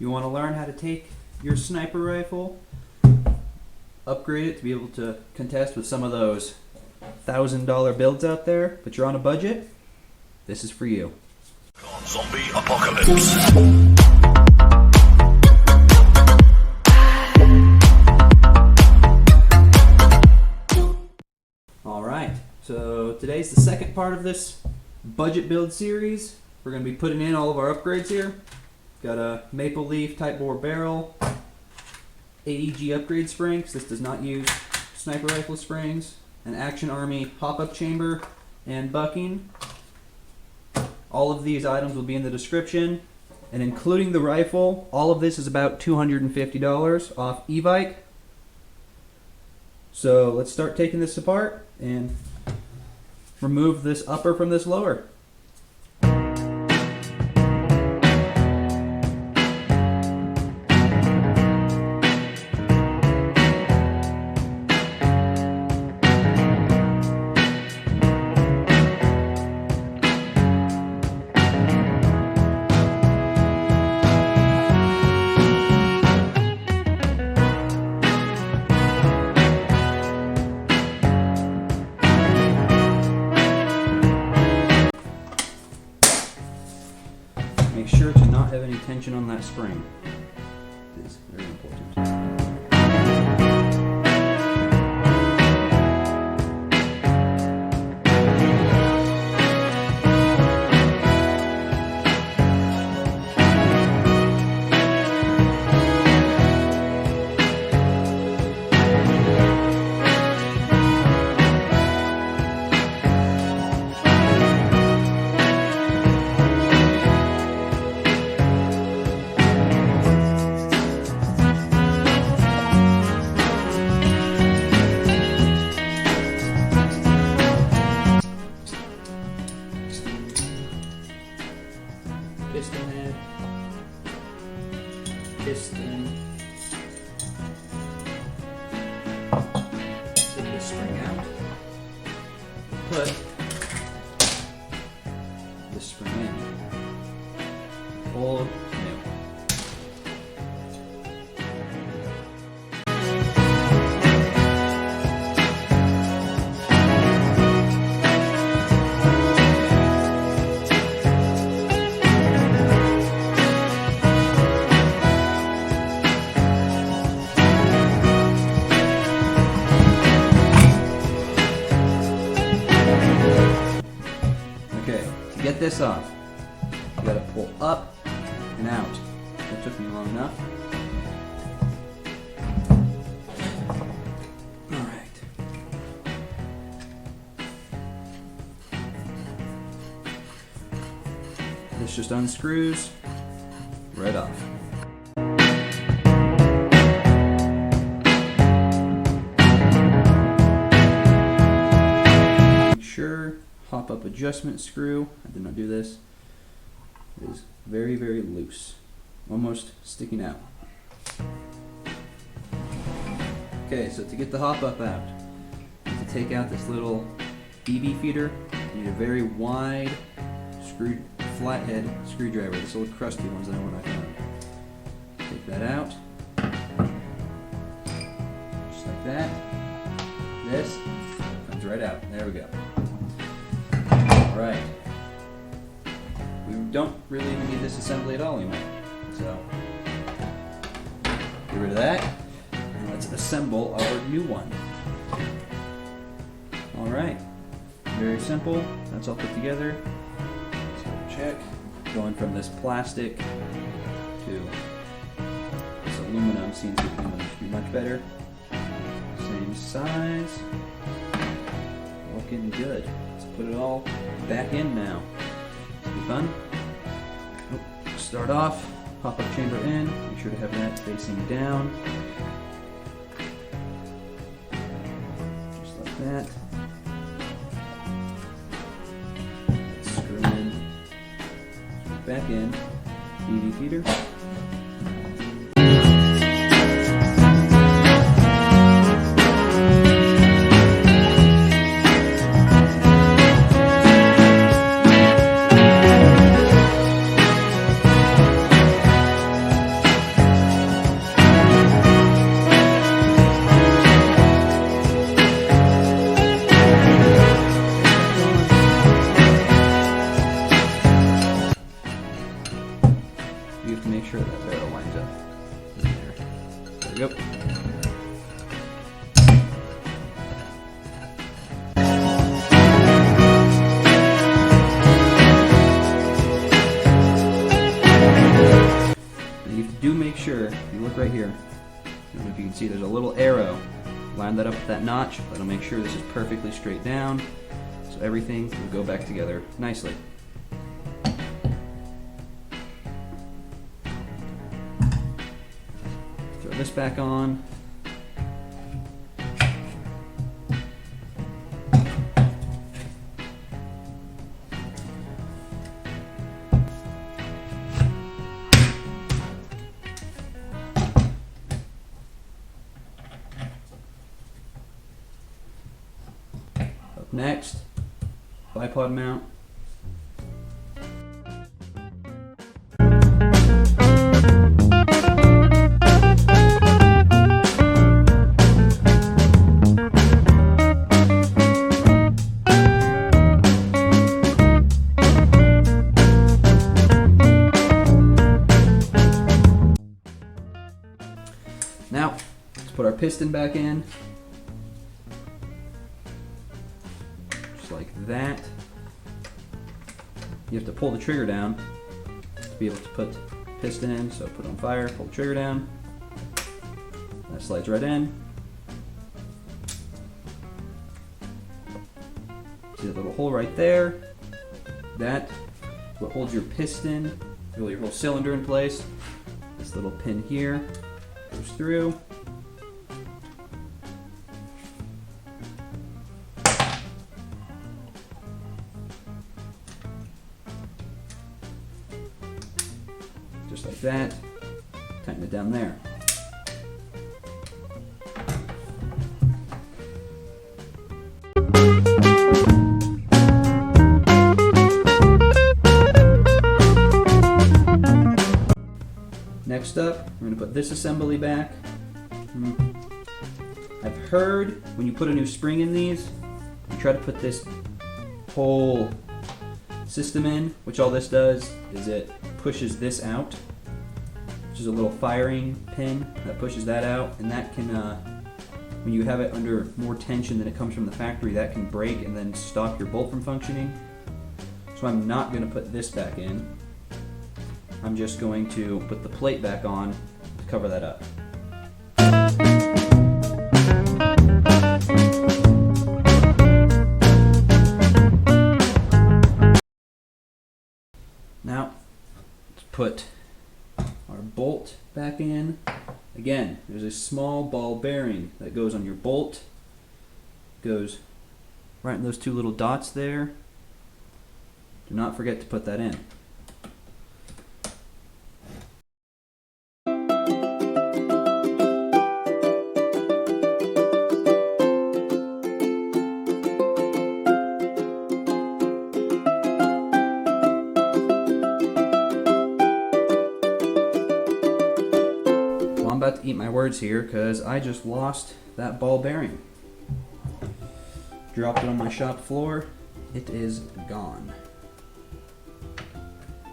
You want to learn how to take your sniper rifle, upgrade it to be able to contest with some of those $1,000 builds out there, but you're on a budget? This is for you. Zombie apocalypse. Alright, so today's the second part of this budget build series. We're going to be putting in all of our upgrades here. Got a maple leaf type bore barrel, AEG upgrade spring, because this does not use sniper rifle springs, an Action Army hop-up chamber, and bucking. All of these items will be in the description, and including the rifle, all of this is about $250 off eBike. So let's start taking this apart and remove this upper from this lower. Make sure to not have any tension on that spring. It is very important. Piston head, piston, take this spring out, put this spring in, old, new. Okay, to get this off, you gotta pull up and out. That took me long enough. Alright. This just unscrews right off. Make sure hop-up adjustment screw. I did not do this. It is very, very loose. Almost sticking out. Okay, so to get the hop-up out, you have to take out this little BB feeder. You need a very wide flathead screwdriver. This old crusty ones I know what I found. Take that out. Just like that. This comes right out. There we go. Right. We don't really even need this assembly at all anymore. So, get rid of that. And let's assemble our new one. Alright. Very simple. That's all put together. So, check. Going from this plastic to this aluminum seems to be much better. Same size. Looking good. Let's put it all back in now. This will be fun. Start off, pop-up chamber in, make sure to have that facing down. Just like that. Screw in, screw back in, BB feeder. you have to make sure that barrel lines up in there. There we go. And you do make sure, if you look right here, I don't know if you can see there's a little arrow. Line that up with that notch. That'll make sure this is perfectly straight down, so everything will go back together nicely. Throw this back on. Up next, bipod mount. Now, let's put our piston back in. Just like that. You have to pull the trigger down to be able to put piston in. So put on fire, pull the trigger down. That slides right in. See that little hole right there? That is what holds your piston, your whole cylinder in place. This little pin here goes through. Just like that. Tighten it down there. Next up, we're going to put this assembly back. I've heard when you put a new spring in these, you try to put this whole system in, which all this does is it pushes this out, which is a little firing pin that pushes that out, and that can, when you have it under more tension than it comes from the factory, that can break and then stop your bolt from functioning. So I'm not going to put this back in. I'm just going to put the plate back on to cover that up. Now, let's put our bolt back in. Again, there's a small ball bearing that goes on your bolt. Goes right in those two little dots there. Do not forget to put that in. I'm about to eat my words here because I just lost that ball bearing. Dropped it on my shop floor. It is gone.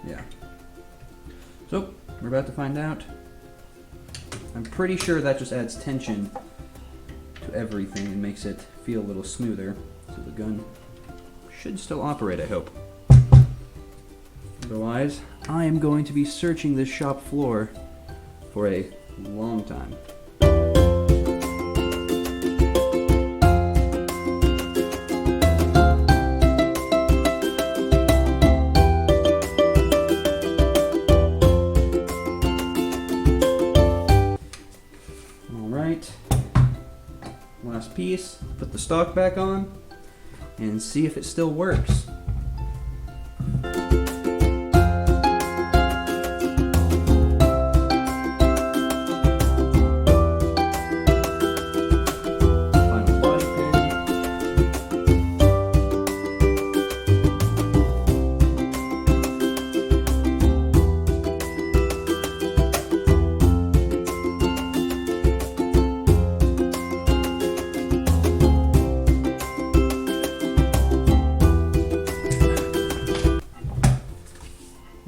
Yeah. So, we're about to find out. I'm pretty sure that just adds tension to everything and makes it feel a little smoother. So the gun should still operate, I hope. Otherwise, I am going to be searching this shop floor for a long time. Alright, last piece, put the stock back on and see if it still works.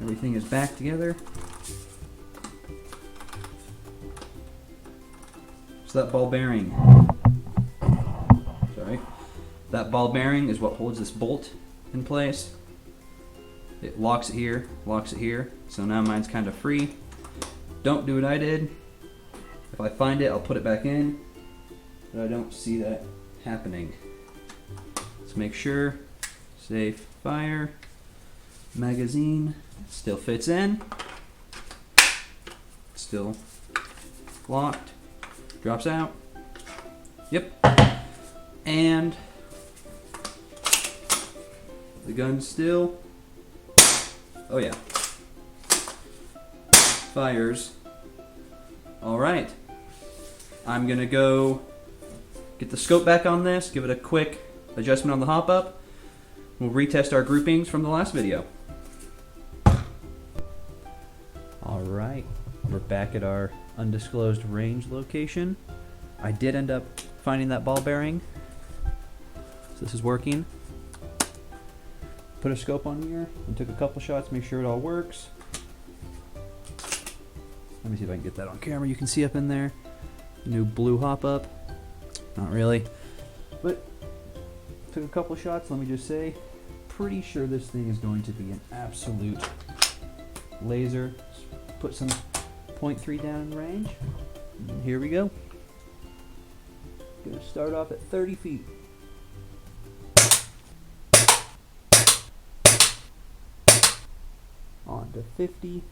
Everything is back together. So that ball bearing, sorry, that ball bearing is what holds this bolt in place. It locks it here, so now mine's kind of free. Don't do what I did. If I find it, I'll put it back in, but I don't see that happening. Let's make sure, safe fire, magazine, still fits in, still locked, drops out, yep, and the gun's still, oh yeah, fires. All right, I'm gonna go get the scope back on this, give it a quick adjustment on the hop up. We'll retest our groupings from the last video. All right, we're back at our undisclosed range location. I did end up finding that ball bearing, so this is working. Put a scope on here and took a couple shots, make sure it all works. Let me see if I can get that on camera. You can see up in there, new blue hop up. Not really, but took a couple shots. Let me just say, pretty sure this thing is going to be an absolute laser. Put some 0.3 down in range. And here we go. Gonna start off at 30 feet. On to 50.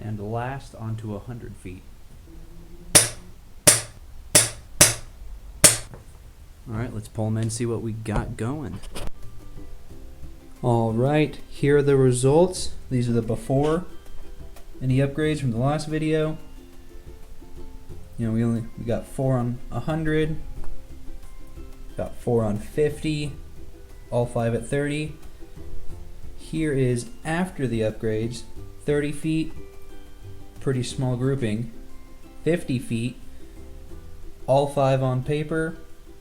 And last onto 100 feet. Alright, let's pull them in and see what we got going. Alright, here are the results. These are the before any upgrades from the last video. You know, we got 4 on 100, got 4 on 50, all 5 at 30. Here is after the upgrades, 30 feet, pretty small grouping, 50 feet, all 5 on paper,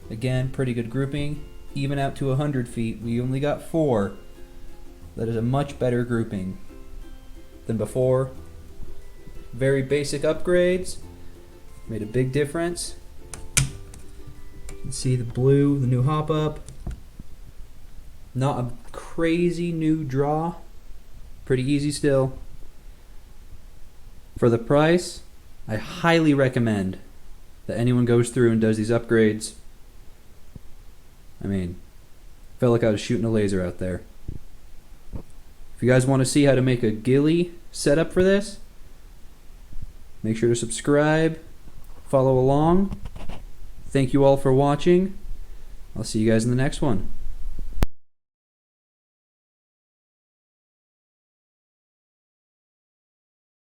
again, pretty good grouping, even out to 100 feet, we only got 4. That is a much better grouping than before. Very basic upgrades, made a big difference. You can see the blue, the new hop up. Not a crazy new draw, pretty easy still. For the price, I highly recommend that anyone goes through and does these upgrades. I mean, felt like I was shooting a laser out there. If you guys want to see how to make a ghillie setup for this, make sure to subscribe, follow along. Thank you all for watching. I'll see you guys in the next one.